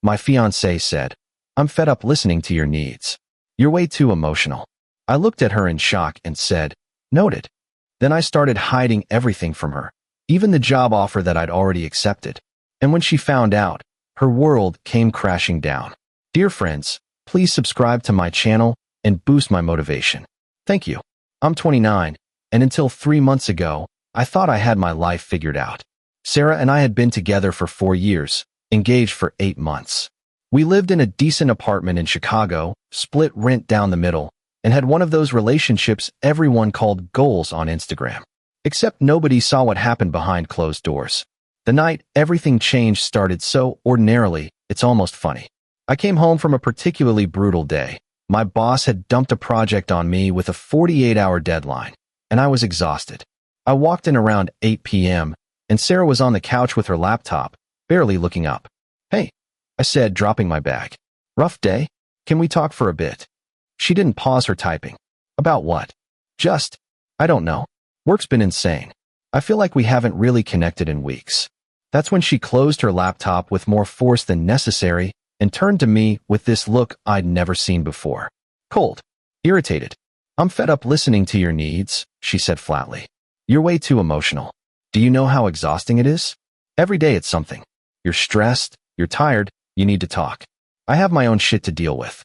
My fiancée said, "I'm fed up listening to your needs. You're way too emotional." I looked at her in shock and said, "Noted." Then I started hiding everything from her, even the job offer that I'd already accepted. And when she found out, her world came crashing down. Dear friends, please subscribe to my channel and boost my motivation. Thank you. I'm 29, and until 3 months ago, I thought I had my life figured out. Sarah and I had been together for 4 years, engaged for 8 months. We lived in a decent apartment in Chicago, split rent down the middle, and had one of those relationships everyone called goals on Instagram. Except nobody saw what happened behind closed doors. The night everything changed started so ordinarily, it's almost funny. I came home from a particularly brutal day. My boss had dumped a project on me with a 48-hour deadline, and I was exhausted. I walked in around 8 p.m., and Sarah was on the couch with her laptop, barely looking up. "Hey," I said, dropping my bag. "Rough day? Can we talk for a bit?" She didn't pause her typing. "About what?" "Just, I don't know. Work's been insane. I feel like we haven't really connected in weeks." That's when she closed her laptop with more force than necessary and turned to me with this look I'd never seen before. Cold. Irritated. "I'm fed up listening to your needs," she said flatly. "You're way too emotional. Do you know how exhausting it is? Every day it's something. You're stressed, you're tired, you need to talk. I have my own shit to deal with."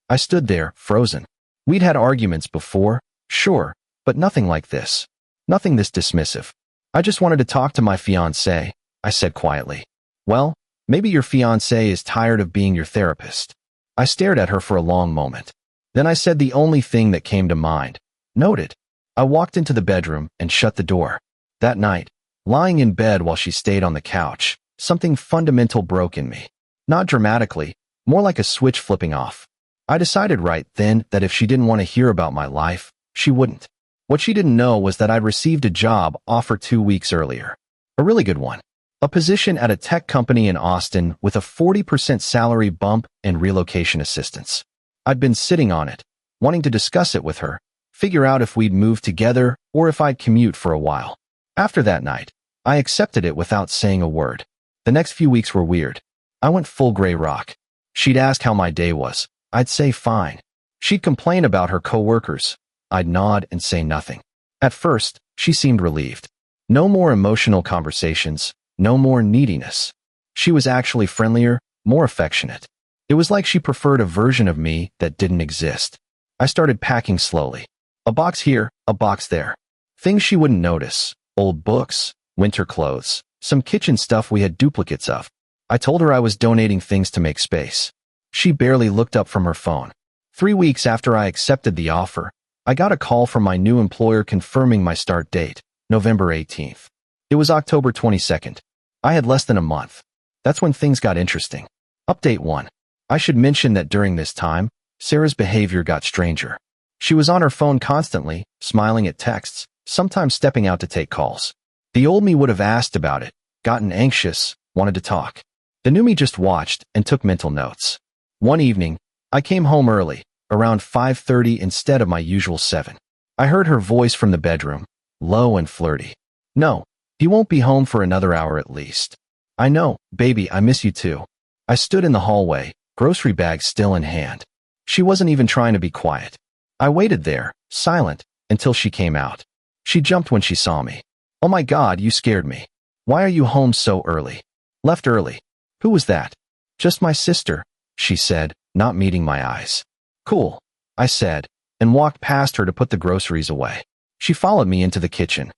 I stood there, frozen. We'd had arguments before, sure, but nothing like this. Nothing this dismissive. "I just wanted to talk to my fiancé," I said quietly. "Well, maybe your fiancé is tired of being your therapist." I stared at her for a long moment. Then I said the only thing that came to mind. "Noted." I walked into the bedroom and shut the door. That night, lying in bed while she stayed on the couch, something fundamental broke in me. Not dramatically, more like a switch flipping off. I decided right then that if she didn't want to hear about my life, she wouldn't. What she didn't know was that I'd received a job offer 2 weeks earlier. A really good one. A position at a tech company in Austin with a 40% salary bump and relocation assistance. I'd been sitting on it, wanting to discuss it with her, figure out if we'd move together or if I'd commute for a while. After that night, I accepted it without saying a word. The next few weeks were weird. I went full gray rock. She'd ask how my day was. I'd say fine. She'd complain about her coworkers. I'd nod and say nothing. At first, she seemed relieved. No more emotional conversations, no more neediness. She was actually friendlier, more affectionate. It was like she preferred a version of me that didn't exist. I started packing slowly. A box here, a box there. Things she wouldn't notice. Old books, winter clothes, some kitchen stuff we had duplicates of. I told her I was donating things to make space. She barely looked up from her phone. 3 weeks after I accepted the offer, I got a call from my new employer confirming my start date, November 18th. It was October 22nd. I had less than a month. That's when things got interesting. Update 1. I should mention that during this time, Sarah's behavior got stranger. She was on her phone constantly, smiling at texts, sometimes stepping out to take calls. The old me would have asked about it, gotten anxious, wanted to talk. The new me just watched and took mental notes. One evening, I came home early, around 5:30 instead of my usual 7. I heard her voice from the bedroom, low and flirty. "No, he won't be home for another hour at least." "I know, baby, I miss you too." I stood in the hallway, grocery bag still in hand. She wasn't even trying to be quiet. I waited there, silent, until she came out. She jumped when she saw me. "Oh my God, you scared me. Why are you home so early?" "Left early." "Who was that?" "Just my sister," she said, not meeting my eyes. "Cool," I said, and walked past her to put the groceries away. She followed me into the kitchen.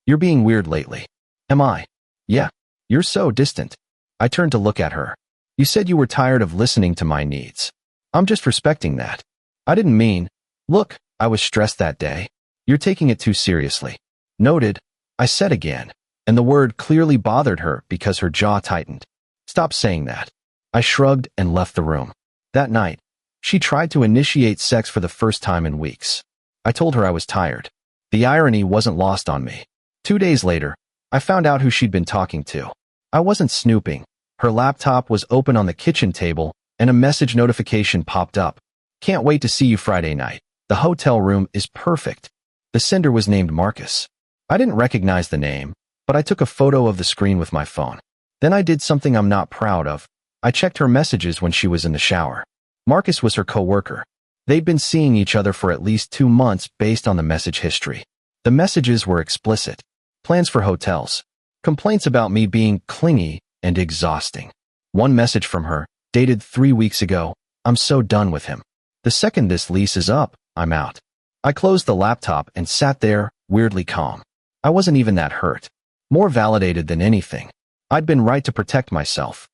"You're being weird lately." "Am I?" "Yeah. You're so distant." I turned to look at her. "You said you were tired of listening to my needs." "I'm just respecting that." "I didn't mean..." "Look, I was stressed that day. You're taking it too seriously." "Noted," I said again, and the word clearly bothered her because her jaw tightened. "Stop saying that." I shrugged and left the room. That night, she tried to initiate sex for the first time in weeks. I told her I was tired. The irony wasn't lost on me. 2 days later, I found out who she'd been talking to. I wasn't snooping. Her laptop was open on the kitchen table, and a message notification popped up. "Can't wait to see you Friday night. The hotel room is perfect." The sender was named Marcus. I didn't recognize the name, but I took a photo of the screen with my phone. Then I did something I'm not proud of. I checked her messages when she was in the shower. Marcus was her coworker. They'd been seeing each other for at least 2 months based on the message history. The messages were explicit. Plans for hotels. Complaints about me being clingy and exhausting. One message from her, dated 3 weeks ago, I'm so done with him. The second this lease is up, I'm out. I closed the laptop and sat there, weirdly calm. I wasn't even that hurt. More validated than anything. I'd been right to protect myself.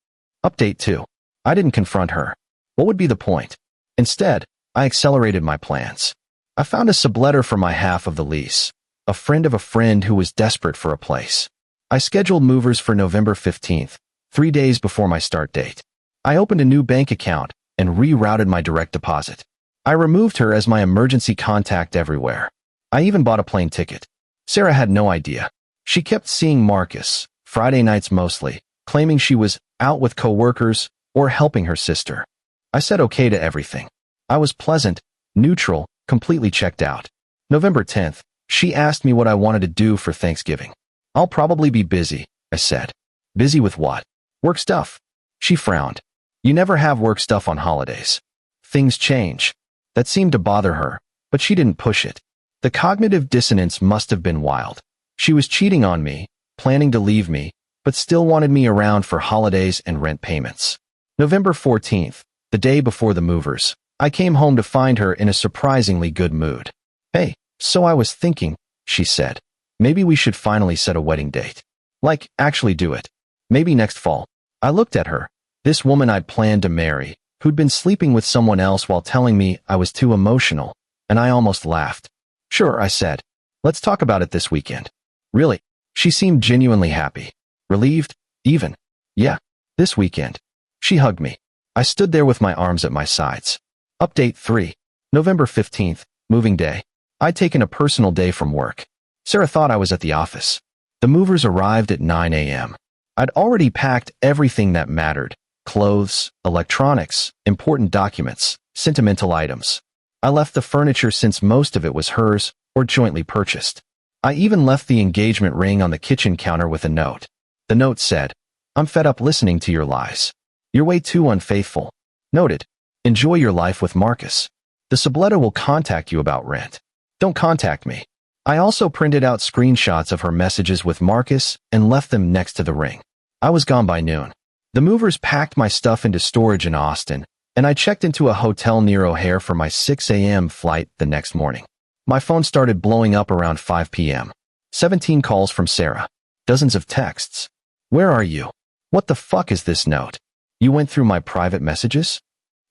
Update 2. I didn't confront her. What would be the point? Instead, I accelerated my plans. I found a subletter for my half of the lease. A friend of a friend who was desperate for a place. I scheduled movers for November 15th, 3 days before my start date. I opened a new bank account and rerouted my direct deposit. I removed her as my emergency contact everywhere. I even bought a plane ticket. Sarah had no idea. She kept seeing Marcus, Friday nights mostly, claiming she was out with coworkers or helping her sister. I said okay to everything. I was pleasant, neutral, completely checked out. November 10th, she asked me what I wanted to do for Thanksgiving. I'll probably be busy, I said. Busy with what? Work stuff. She frowned. You never have work stuff on holidays. Things change. That seemed to bother her, but she didn't push it. The cognitive dissonance must have been wild. She was cheating on me, planning to leave me, but still wanted me around for holidays and rent payments. November 14th, the day before the movers, I came home to find her in a surprisingly good mood. Hey, so I was thinking, she said, maybe we should finally set a wedding date. Like, actually do it. Maybe next fall. I looked at her, this woman I'd planned to marry, who'd been sleeping with someone else while telling me I was too emotional, and I almost laughed. Sure, I said. Let's talk about it this weekend. Really? She seemed genuinely happy. Relieved, even. Yeah, this weekend. She hugged me. I stood there with my arms at my sides. Update 3. November 15th, moving day. I'd taken a personal day from work. Sarah thought I was at the office. The movers arrived at 9 a.m. I'd already packed everything that mattered. Clothes, electronics, important documents, sentimental items. I left the furniture since most of it was hers or jointly purchased. I even left the engagement ring on the kitchen counter with a note. The note said, I'm fed up listening to your lies. You're way too unfaithful. Noted. Enjoy your life with Marcus. The subletter will contact you about rent. Don't contact me. I also printed out screenshots of her messages with Marcus and left them next to the ring. I was gone by noon. The movers packed my stuff into storage in Austin, and I checked into a hotel near O'Hare for my 6 a.m. flight the next morning. My phone started blowing up around 5 p.m. 17 calls from Sarah. Dozens of texts. Where are you? What the fuck is this note? You went through my private messages?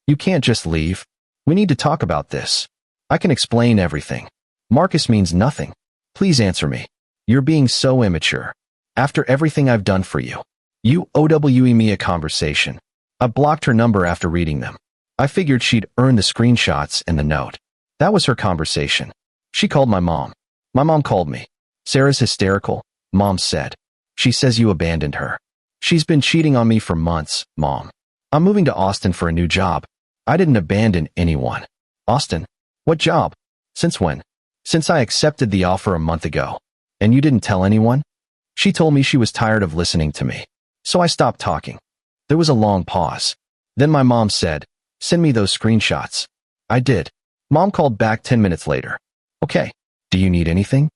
You can't just leave. We need to talk about this. I can explain everything. Marcus means nothing. Please answer me. You're being so immature. After everything I've done for you. You owe me a conversation. I blocked her number after reading them. I figured she'd earned the screenshots and the note. That was her conversation. She called my mom. My mom called me. Sarah's hysterical, Mom said. She says you abandoned her. She's been cheating on me for months, Mom. I'm moving to Austin for a new job. I didn't abandon anyone. Austin? What job? Since when? Since I accepted the offer a month ago. And you didn't tell anyone? She told me she was tired of listening to me. So I stopped talking. There was a long pause. Then my mom said, send me those screenshots. I did. Mom called back 10 minutes later. Okay. Do you need anything?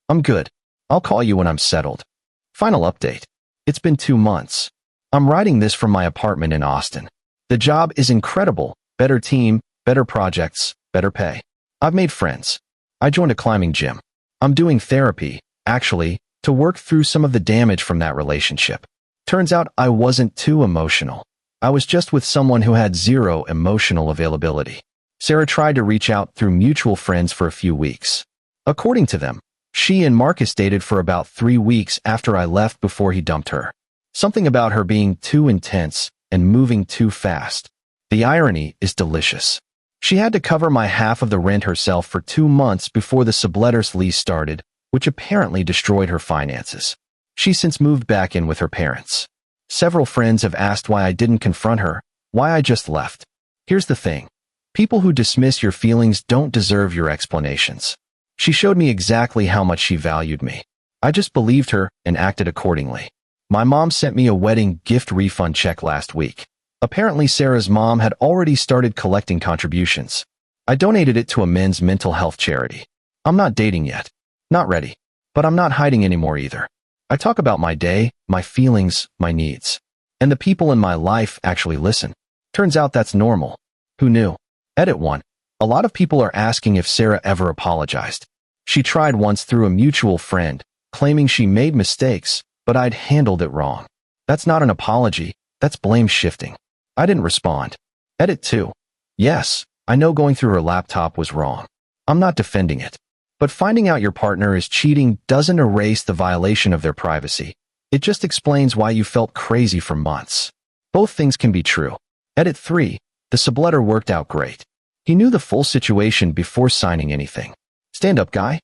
I'm good. I'll call you when I'm settled. Final update. It's been 2 months. I'm writing this from my apartment in Austin. The job is incredible. Better team, better projects, better pay. I've made friends. I joined a climbing gym. I'm doing therapy, actually, to work through some of the damage from that relationship. Turns out I wasn't too emotional. I was just with someone who had zero emotional availability. Sarah tried to reach out through mutual friends for a few weeks. According to them, she and Marcus dated for about 3 weeks after I left before he dumped her. Something about her being too intense and moving too fast. The irony is delicious. She had to cover my half of the rent herself for 2 months before the subletter's lease started, which apparently destroyed her finances. She's since moved back in with her parents. Several friends have asked why I didn't confront her, why I just left. Here's the thing. People who dismiss your feelings don't deserve your explanations. She showed me exactly how much she valued me. I just believed her and acted accordingly. My mom sent me a wedding gift refund check last week. Apparently, Sarah's mom had already started collecting contributions. I donated it to a men's mental health charity. I'm not dating yet. Not ready. But I'm not hiding anymore either. I talk about my day, my feelings, my needs. And the people in my life actually listen. Turns out that's normal. Who knew? Edit 1. A lot of people are asking if Sarah ever apologized. She tried once through a mutual friend, claiming she made mistakes, but I'd handled it wrong. That's not an apology, that's blame shifting. I didn't respond. Edit 2. Yes, I know going through her laptop was wrong. I'm not defending it. But finding out your partner is cheating doesn't erase the violation of their privacy. It just explains why you felt crazy for months. Both things can be true. Edit 3. The subletter worked out great. He knew the full situation before signing anything. Stand up, guy.